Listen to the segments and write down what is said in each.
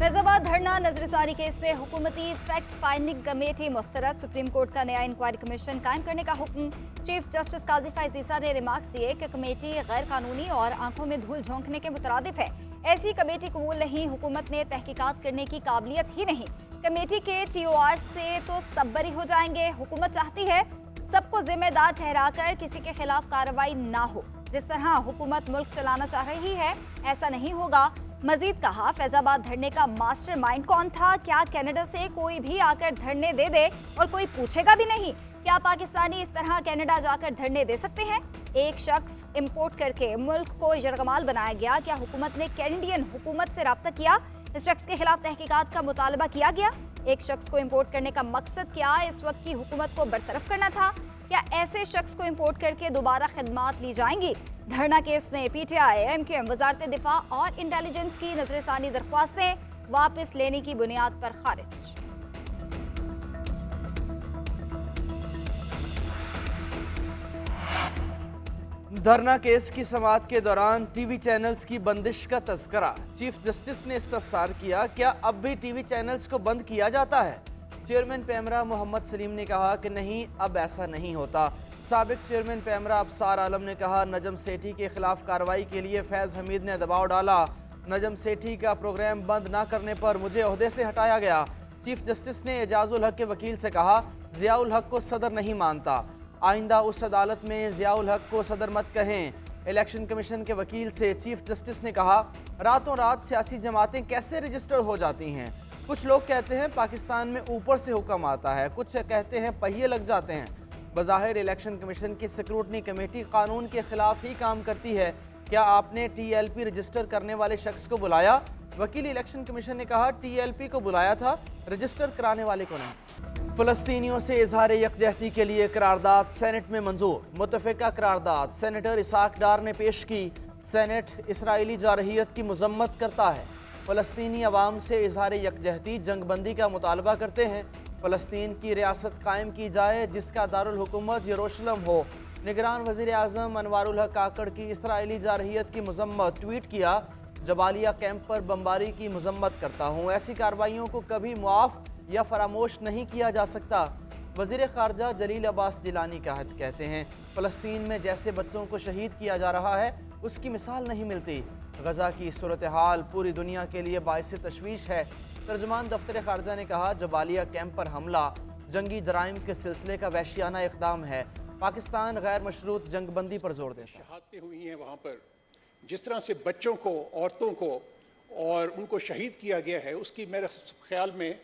फैजाबाद धरना नजरसानी केस में हुकूमती फैक्ट फाइंडिंग कमेटी मुस्तरद। सुप्रीम कोर्ट का नया इंक्वायरी कमीशन कायम करने का हुक्म। चीफ जस्टिस काजी फैज ईसा ने रिमार्क्स दिए कि कमेटी गैर कानूनी और आंखों में धूल झोंकने के मुतरादिफ है। ऐसी कमेटी कबूल नहीं। हुकूमत में तहकीकात करने की काबिलियत ही नहीं। कमेटी के TOR से तो सब बरी हो जाएंगे। हुकूमत चाहती है सबको जिम्मेदार ठहराकर किसी के खिलाफ कार्रवाई ना हो। जिस तरह हुकूमत मुल्क चलाना चाह रही है ऐसा नहीं होगा। मजीद कहा, फैजाबाद धरने का मास्टर माइंड कौन था? क्या कनाडा से कोई भी आकर धरने दे दे और कोई पूछेगा भी नहीं? क्या पाकिस्तानी इस तरह कनाडा जाकर धरने दे सकते हैं? एक शख्स इंपोर्ट करके मुल्क को यरगमाल बनाया गया। क्या हुकूमत ने कैनेडियन हुकूमत से राब्ता किया? इस शख्स के खिलाफ तहकीकात का मुतालबा किया गया। एक शख्स को इंपोर्ट करने का मकसद क्या? इस वक्त की हुकूमत को बरतरफ करना था। क्या ऐसे शख्स को इंपोर्ट करके दोबारा खिदमात ली जाएंगी? धरना केस में PTI, MQM, वजारत दिफा और इंटेलिजेंस की नजरसानी दरख्वास्तें वापस लेने की बुनियाद पर खारिज। धरना केस की समाअत के दौरान टीवी चैनल्स की बंदिश का तज़किरा। चीफ जस्टिस ने इस्तफसार किया, क्या अब भी टीवी चैनल्स को बंद किया जाता है? चेयरमैन पैमरा मोहम्मद सलीम ने कहा कि नहीं, अब ऐसा नहीं होता। साबिक चेयरमैन पैमरा अबसार आलम ने कहा, नजम सेठी के खिलाफ कार्रवाई के लिए फैज़ हमीद ने दबाव डाला। नजम सेठी का प्रोग्राम बंद न करने पर मुझे ओहदे से हटाया गया। चीफ जस्टिस ने एजाजुल हक के वकील से कहा, ज़ियाउल हक को सदर नहीं मानता, आइंदा उस अदालत में ज़ियाउल हक को सदर मत कहें। इलेक्शन कमीशन के वकील से चीफ जस्टिस ने कहा, रातों रात सियासी जमातें कैसे रजिस्टर्ड हो जाती हैं? कुछ लोग कहते हैं पाकिस्तान में ऊपर से हुक्म आता है, कुछ कहते हैं पहिए लग जाते हैं। बज़ाहिर इलेक्शन कमीशन की स्क्रूटनी कमेटी कानून के खिलाफ ही काम करती है। क्या आपने TLP रजिस्टर करने वाले शख्स को बुलाया? वकील इलेक्शन कमीशन ने कहा, TLP को बुलाया था, रजिस्टर कराने वाले को नहीं। फ़लस्तीनियों से इजहार यकजहती के लिए करारदाद सेनेट में मंजूर। मुतफ़िका करारदाद सेनेटर इसाक डार ने पेश की। सेनेट इसराइली जारहियत की मजम्मत करता है। फ़लस्तीनी अवाम से इजहार यकजहती जंगबंदी का मुतालबा करते हैं। फ़लस्तीन की रियासत कायम की जाए जिसका दारुल हुकूमत यरूशलेम हो। निगरान वज़ीर आज़म अनवारुल हक काकड़ की इसराइली जारहियत की मजम्मत। ट्वीट किया, जबालिया कैंप पर बमबारी की मजम्मत करता हूँ। ऐसी कार्रवाइयों को कभी मुआफ़ या फरामोश नहीं किया जा सकता। वज़ीर ख़ारजा जलील अब्बास जिलानी कहते हैं, फ़लस्तीन में जैसे बच्चों को शहीद किया जा रहा है उसकी मिसाल नहीं मिलती। गज़ा की सूरत हाल पूरी दुनिया के लिए बाइस तशवीश है। तर्जुमान दफ्तर ख़ारजा ने कहा, जबालिया कैंप पर हमला जंगी जराइम के सिलसिले का वहशियाना इक़दाम है। पाकिस्तान गैर मशरूत जंगबंदी पर जोर देता है। शहादतें हुई हैं वहाँ पर, जिस तरह से बच्चों को, औरतों को और उनको शहीद किया गया है, उसकी मेरे ख्याल में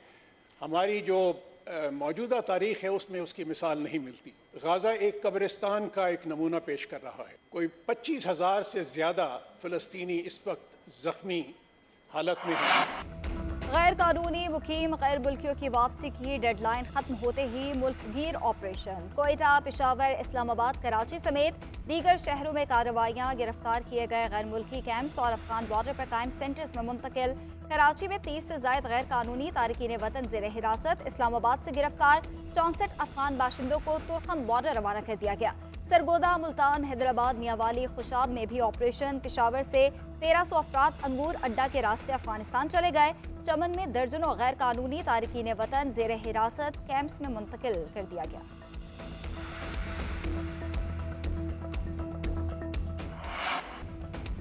हमारी जो मौजूदा तारीख़ है उसमें उसकी मिसाल नहीं मिलती। गाज़ा एक कब्रिस्तान का एक नमूना पेश कर रहा है। कोई 25,000 से ज़्यादा फ़लस्तीनी इस वक्त ज़ख्मी हालत में हैं। गैर कानूनी मुकीम गैर मुल्कियों की वापसी की डेडलाइन खत्म होते ही मुल्कगीर ऑपरेशन। कोयटा, पेशावर, इस्लामाबाद, कराची समेत दीगर शहरों में कार्रवाइयाँ। गिरफ्तार किए गए गैर मुल्की कैंप्स और अफगान बॉर्डर पर कायम सेंटर्स में मुंतकिल। कराची में 30 से ज़ायद गैर कानूनी तारकीन वतन ज़ेर हिरासत। इस्लामाबाद से गिरफ्तार 64 अफगान बाशिंदों को तुर्खम बॉर्डर रवाना कर दिया गया। सरगोदा, मुल्तान, हैदराबाद, मियांवाली, खुशाब में भी ऑपरेशन। पेशावर से 1300 अफराद अंगूर अड्डा के रास्ते अफगानिस्तान चले गए। चमन में दर्जनों गैर कानूनी तारकीन वतन ज़ेर हिरासत कैंप्स में मुंतकिल कर दिया गया।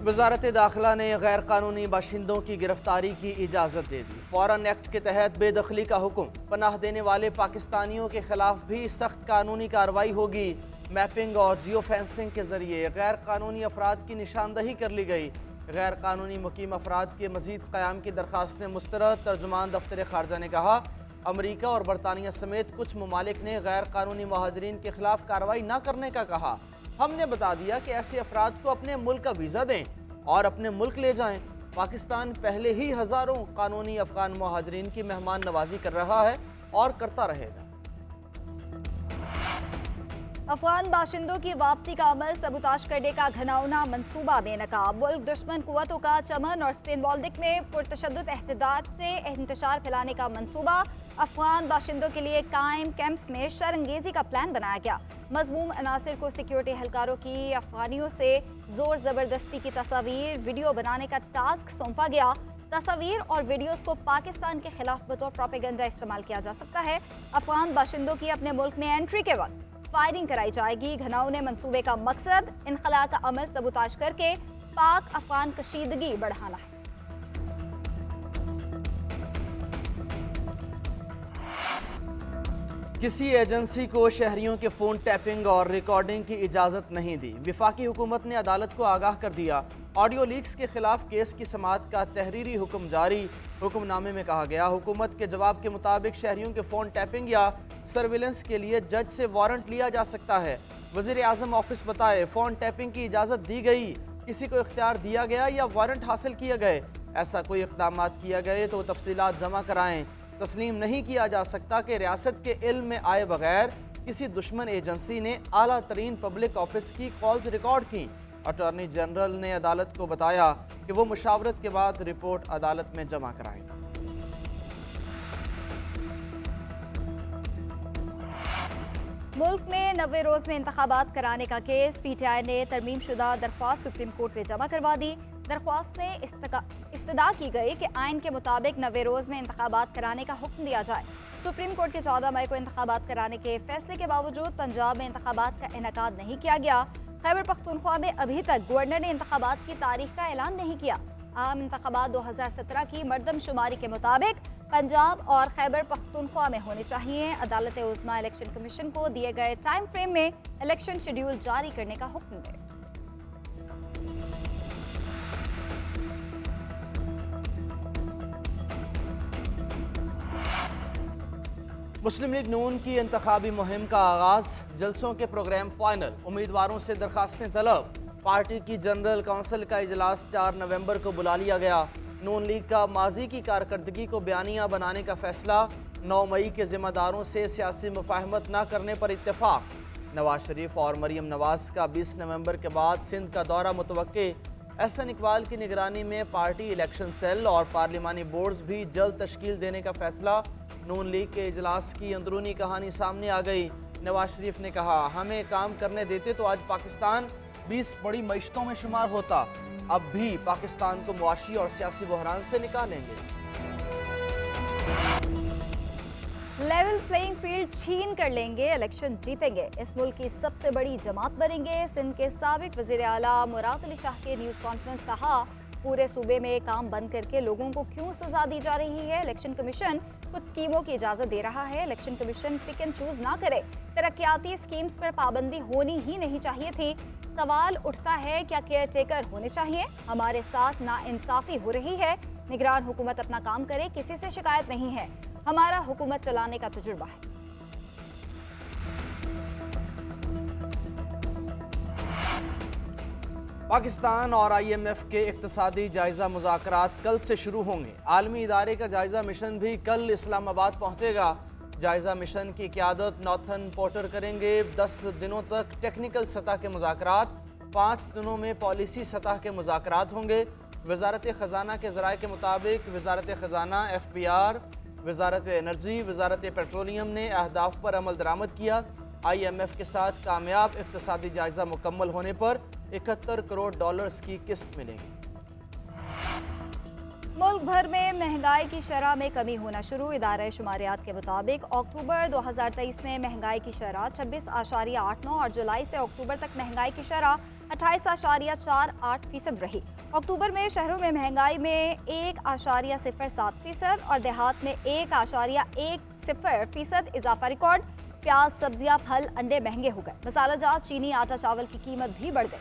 वजारत दाखिला ने गैर कानूनी बाशिंदों की गिरफ्तारी की इजाज़त दे दी। फौरन एक्ट के तहत बेदखली का हुक्म। पनाह देने वाले पाकिस्तानियों के खिलाफ भी सख्त कानूनी कार्रवाई होगी। मैपिंग और जियो फेंसिंग के जरिए गैर कानूनी अफराद की निशानदही कर ली गई। गैर कानूनी मुकीम अफराद के मजीद क़याम की दरख्वास्तें मुस्तरद। तर्जुमान दफ्तर ख़ारजा ने कहा, अमरीका और बरतानिया समेत कुछ ममालिक ने गैर कानूनी महाजरीन के खिलाफ कार्रवाई न करने का कहा। हमने बता दिया कि ऐसे अफराद को अपने मुल्क का वीज़ा दें और अपने मुल्क ले जाएं। पाकिस्तान पहले ही हज़ारों कानूनी अफगान महाजरीन की मेहमान नवाजी कर रहा है और करता रहेगा। अफगान बाशिंदों की वापसी का अमल सबूताश करने का घनाउना मंसूबा बेनकाब। मुल्क दुश्मन कुव्वतों का चमन और स्पेन बॉल्दिक में पुरतशद्दुद एहतजाज से इंतशार फैलाने का मंसूबा। अफगान बाशिंदों के लिए कायम कैंप्स में शरंगेजी का प्लान बनाया गया। मजमूम अनासिर को सिक्योरिटी एहलकारों की अफगानियों से जोर जबरदस्ती की तस्वीर वीडियो बनाने का टास्क सौंपा गया। तस्वीर और वीडियोस को पाकिस्तान के खिलाफ बतौर प्रोपेगेंडा इस्तेमाल किया जा सकता है। अफगान बाशिंदों की अपने मुल्क में एंट्री के वक्त फायरिंग कराई जाएगी। घनाउने मंसूबे का मकसद इनखला का अमल सबूताज करके पाक अफगान कशीदगी बढ़ाना है। किसी एजेंसी को शहरियों के फ़ोन टैपिंग और रिकॉर्डिंग की इजाज़त नहीं दी। विफाकी हुकूमत ने अदालत को आगाह कर दिया। ऑडियो लीक्स के खिलाफ केस की समाअत का तहरीरी हुक्म जारी। हुक्मनामे में कहा गया, हुकूमत के जवाब के मुताबिक शहरियों के फ़ोन टैपिंग या सर्विलेंस के लिए जज से वारंट लिया जा सकता है। वज़ीर आज़म ऑफिस बताए, फ़ोन टैपिंग की इजाज़त दी गई, किसी को इख्तियार दिया गया या वारंट हासिल किए गए। ऐसा कोई इक़दाम किया गए तो तफसीलात जमा कराएँ। तस्लीम नहीं किया जा सकता कि रियासत के इल्म में आए बगैर किसी दुश्मन एजेंसी ने आला तरीन पब्लिक ऑफिस की कॉल्स रिकॉर्ड की। अटॉर्नी जनरल ने अदालत को बताया कि वो मुशावरत के बाद रिपोर्ट अदालत में जमा कराएंगे। मुल्क में 90 रोज में इंतखाबात कराने का केस, पीटीआई ने तरमीम शुदा दरख्वास्त सुप्रीम कोर्ट में जमा करवा दी। दरख्वास्त में इस्तदा की गई कि आइन के मुताबिक 90 रोज में इंतखाबात कराने का हुक्म दिया जाए। सुप्रीम कोर्ट के 14 मई को इंतखाबात कराने के फैसले के बावजूद पंजाब में इंतखाबात का इनेकाद नहीं किया गया। खैबर पख्तूनख्वा में अभी तक गवर्नर ने इंतखाबात की तारीख का ऐलान नहीं किया। आम इंतखाबात 2017 की मर्दमशुमारी के मुताबिक पंजाब और खैबर पख्तूनख्वा में होने चाहिए। अदालत उज़्मा इलेक्शन कमीशन को दिए गए टाइम फ्रेम में इलेक्शन शेड्यूल जारी करने का हुक्म दे। मुस्लिम लीग नून की इंतखाबी मुहिम का आगाज, जलसों के प्रोग्राम फाइनल, उम्मीदवारों से दरखास्तें तलब। पार्टी की जनरल काउंसिल का इजलास 4 नवंबर को बुला लिया गया। नून लीग का माजी की कारकर्दगी को बयानिया बनाने का फैसला। 9 मई के जिम्मेदारों से सियासी मुफाहमत न करने पर इत्तेफाक। नवाज शरीफ और मरीम नवाज का 20 नवंबर के बाद सिंध का दौरा मुतवक्के। एहसन इकबाल की निगरानी में पार्टी इलेक्शन सेल और पार्लिमानी बोर्ड्स भी जल्द तश्कील देने का फैसला। नून लीग के इजलास की अंदरूनी कहानी सामने आ गई। नवाज शरीफ ने कहा, हमें काम करने देते तो आज पाकिस्तान 20 बड़ी मईशतों में शुमार होता। अब भी पाकिस्तान को मुआशी और सियासी बहरान से निकालेंगे। लेवल प्लेइंग फील्ड छीन कर लेंगे, इलेक्शन जीतेंगे, इस मुल्क की सबसे बड़ी जमात बनेंगे। सिंध के साबिक वज़ीर आला मुराद अली शाह के न्यूज़ कॉन्फ्रेंस कहा, पूरे सूबे में काम बंद करके लोगों को क्यों सजा दी जा रही है। इलेक्शन कमीशन कुछ स्कीमों की इजाजत दे रहा है। Election commission pick and choose ना करे। तरक्याती स्कीम्स पर पाबंदी होनी ही नहीं चाहिए थी। सवाल उठता है, क्या केयर टेकर होने चाहिए? हमारे साथ नाइंसाफी हो रही है। निगरान हुकूमत अपना काम करे, किसी से शिकायत नहीं है। हमारा हुकूमत चलाने का तजुर्बा है। पाकिस्तान और IMF के इक्तिसादी जायजा मुज़ाकरात कल से शुरू होंगे। आलमी इदारे का जायजा मिशन भी कल इस्लामाबाद पहुंचेगा। जायजा मिशन की क़यादत नॉर्थन पोर्टर करेंगे। 10 दिनों तक टेक्निकल सतह के मुज़ाकरात, 5 दिनों में पॉलिसी सतह के मुज़ाकरात होंगे। वज़ारत ख़जाना के ज़राए के मुताबिक वज़ारत ख़जाना, FPR, वज़ारत एनर्जी, वज़ारत पेट्रोलियम ने अहदाफ पर अमल दरामद किया। IMF के साथ कामयाब इक्तिसादी जायजा मुकम्मल होने पर $71 करोड़ की किस्त मिलेगी। मुल्क भर में महंगाई की शरह में कमी होना शुरू। इदारा शुमारियात के मुताबिक अक्टूबर 2023 में महंगाई की शरह 26.89 और जुलाई से अक्टूबर तक महंगाई की शरह 28.48% रही। अक्टूबर में शहरों में महंगाई में 1.07% और देहात में 1.10% इजाफा रिकॉर्ड। प्याज, सब्जियां, फल, अंडे महंगे हो गए। मसाला जात, चीनी, आटा, चावल की कीमत भी बढ़ गई।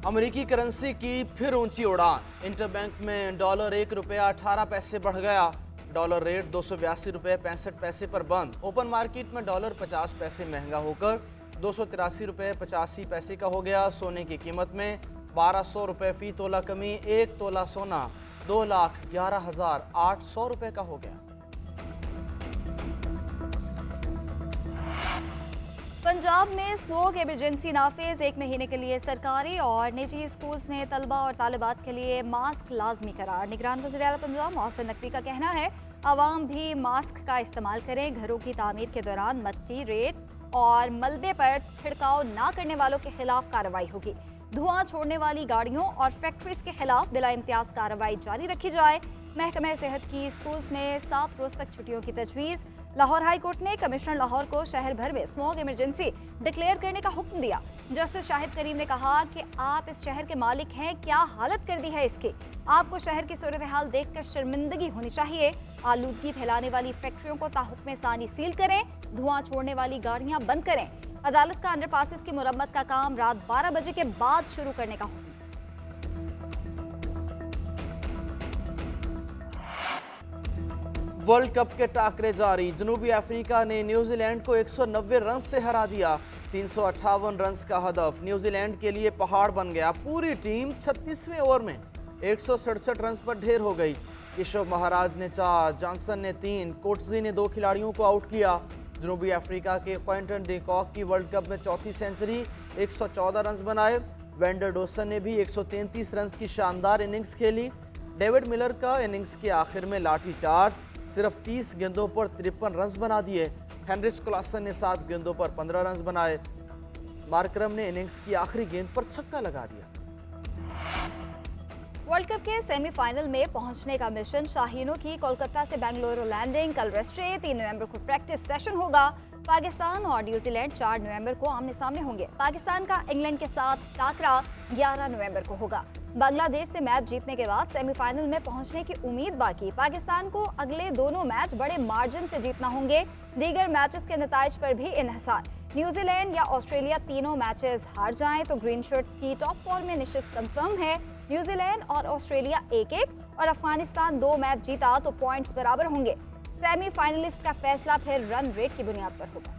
अमेरिकी करेंसी की फिर ऊंची उड़ान। इंटरबैंक में $1 ₹1.18 बढ़ गया। डॉलर रेट 282 रुपये 65 पैसे पर बंद। ओपन मार्केट में डॉलर 50 पैसे महंगा होकर 283 रुपये 85 पैसे का हो गया। सोने की कीमत में 1200 रुपये फी तोला कमी। 1 तोला सोना 2,11,800 रुपये का हो गया। पंजाब में स्मोक इमरजेंसी नाफिज। 1 महीने के लिए सरकारी और निजी स्कूल्स में तलबा और तालिबात के लिए मास्क लाजमी करार। निगरान वज़ीर आला पंजाब मोहसिन नकवी का कहना है, आवाम भी मास्क का इस्तेमाल करें। घरों की तामीर के दौरान मट्टी, रेत और मलबे पर छिड़काव ना करने वालों के खिलाफ कार्रवाई होगी। धुआं छोड़ने वाली गाड़ियों और फैक्ट्रीज के खिलाफ बिला इम्तियाज कार्रवाई जारी रखी जाए। महकमा सेहत की स्कूल्स में 7 रोज तक छुट्टियों की तजवीज़। लाहौर हाई कोर्ट ने कमिश्नर लाहौर को शहर भर में स्मॉग इमरजेंसी डिक्लेयर करने का हुक्म दिया। जस्टिस शाहिद करीम ने कहा कि आप इस शहर के मालिक हैं, क्या हालत कर दी है इसकी। आपको शहर की सूरत हाल देखकर शर्मिंदगी होनी चाहिए। आलूदगी फैलाने वाली फैक्ट्रियों को ताहुक्म सानी सील करें, धुआं छोड़ने वाली गाड़ियां बंद करें। अदालत का अंडरपासेस की मुरम्मत का काम रात 12 बजे के बाद शुरू करने का हुक्म। वर्ल्ड कप के टाकरे जारी। जनूबी अफ्रीका ने न्यूजीलैंड को 190 रन से हरा दिया। 358 रन का हदफ न्यूजीलैंड के लिए पहाड़ बन गया। पूरी टीम 36वें ओवर में 167 रन पर ढेर हो गई। केशव महाराज ने 4, जॉनसन ने 3, कोटजी ने 2 खिलाड़ियों को आउट किया। जनूबी अफ्रीका के क्विंटन डी कॉक की वर्ल्ड कप में चौथी सेंचुरी, 114 रन बनाए। वेंडर डोसन ने भी 133 रन की शानदार इनिंग्स खेली। डेविड मिलर का इनिंग्स के आखिर में लाठी चार्ज, सिर्फ 30 गेंदों पर 53 रन बना दिए। हेनरिच क्लासन ने 7 गेंदों पर 15 रन बनाए। मार्करम ने इनिंग्स की आखिरी गेंद पर छक्का लगा दिया। वर्ल्ड कप के सेमीफाइनल में पहुंचने का मिशन शाहीनों की कोलकाता से बेंगलुरु लैंडिंग कल रेस्ट डे। 3 नवंबर को प्रैक्टिस सेशन होगा। पाकिस्तान और न्यूजीलैंड 4 नवंबर को आमने सामने होंगे। पाकिस्तान का इंग्लैंड के साथ टाकरा 11 नवंबर को होगा। बांग्लादेश से मैच जीतने के बाद सेमीफाइनल में पहुंचने की उम्मीद बाकी। पाकिस्तान को अगले दोनों मैच बड़े मार्जिन से जीतना होंगे। दीगर मैचेस के नताइज पर भी इन्हिसार। न्यूजीलैंड या ऑस्ट्रेलिया तीनों मैचेस हार जाएं तो ग्रीन शर्ट्स की टॉप 4 में निश्चित कंफर्म है। न्यूजीलैंड और ऑस्ट्रेलिया 1-1 और अफगानिस्तान 2 मैच जीता तो पॉइंट्स बराबर होंगे। सेमीफाइनलिस्ट का फैसला फिर रन रेट की बुनियाद पर होगा।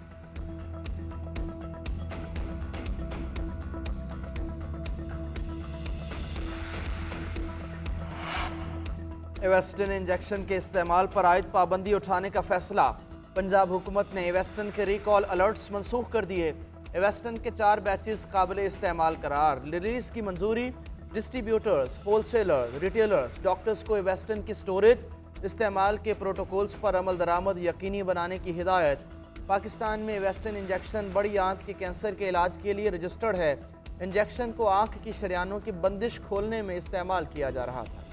एवेस्टन इंजेक्शन के इस्तेमाल पर आयद पाबंदी उठाने का फैसला। पंजाब हुकूमत ने एवेस्टन के रिकॉल अलर्ट्स मनसूख कर दिए। एवेस्टन के 4 बैचेस काबिल इस्तेमाल करार। रिलीज की मंजूरी। डिस्ट्रीब्यूटर्स, होलसेलर, रिटेलर्स, डॉक्टर्स को एवेस्टन की स्टोरेज, इस्तेमाल के प्रोटोकॉल्स पर अमल दरामद यकीनी बनाने की हिदायत। पाकिस्तान में एवेस्टन इंजेक्शन बड़ी आंत के कैंसर के इलाज के लिए रजिस्टर्ड है। इंजेक्शन को आंख की शरियानों की बंदिश खोलने में इस्तेमाल किया जा रहा था।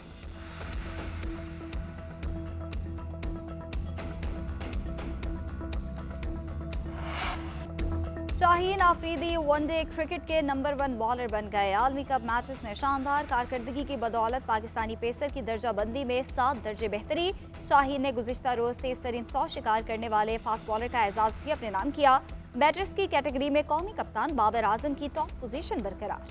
शाहीन आफरीदी वनडे क्रिकेट के नंबर 1 बॉलर बन गए। आलमी कप मैचेस में शानदार कारकर्दगी की बदौलत पाकिस्तानी पेसर की दर्जा बंदी में 7 दर्जे बेहतरी। शाहीन ने गुज़िश्ता रोज तेज तरीन 100 शिकार करने वाले फास्ट बॉलर का एजाज भी अपने नाम किया। बैटर्स की कैटेगरी में कौमी कप्तान बाबर आजम की टॉप पोजीशन बरकरार।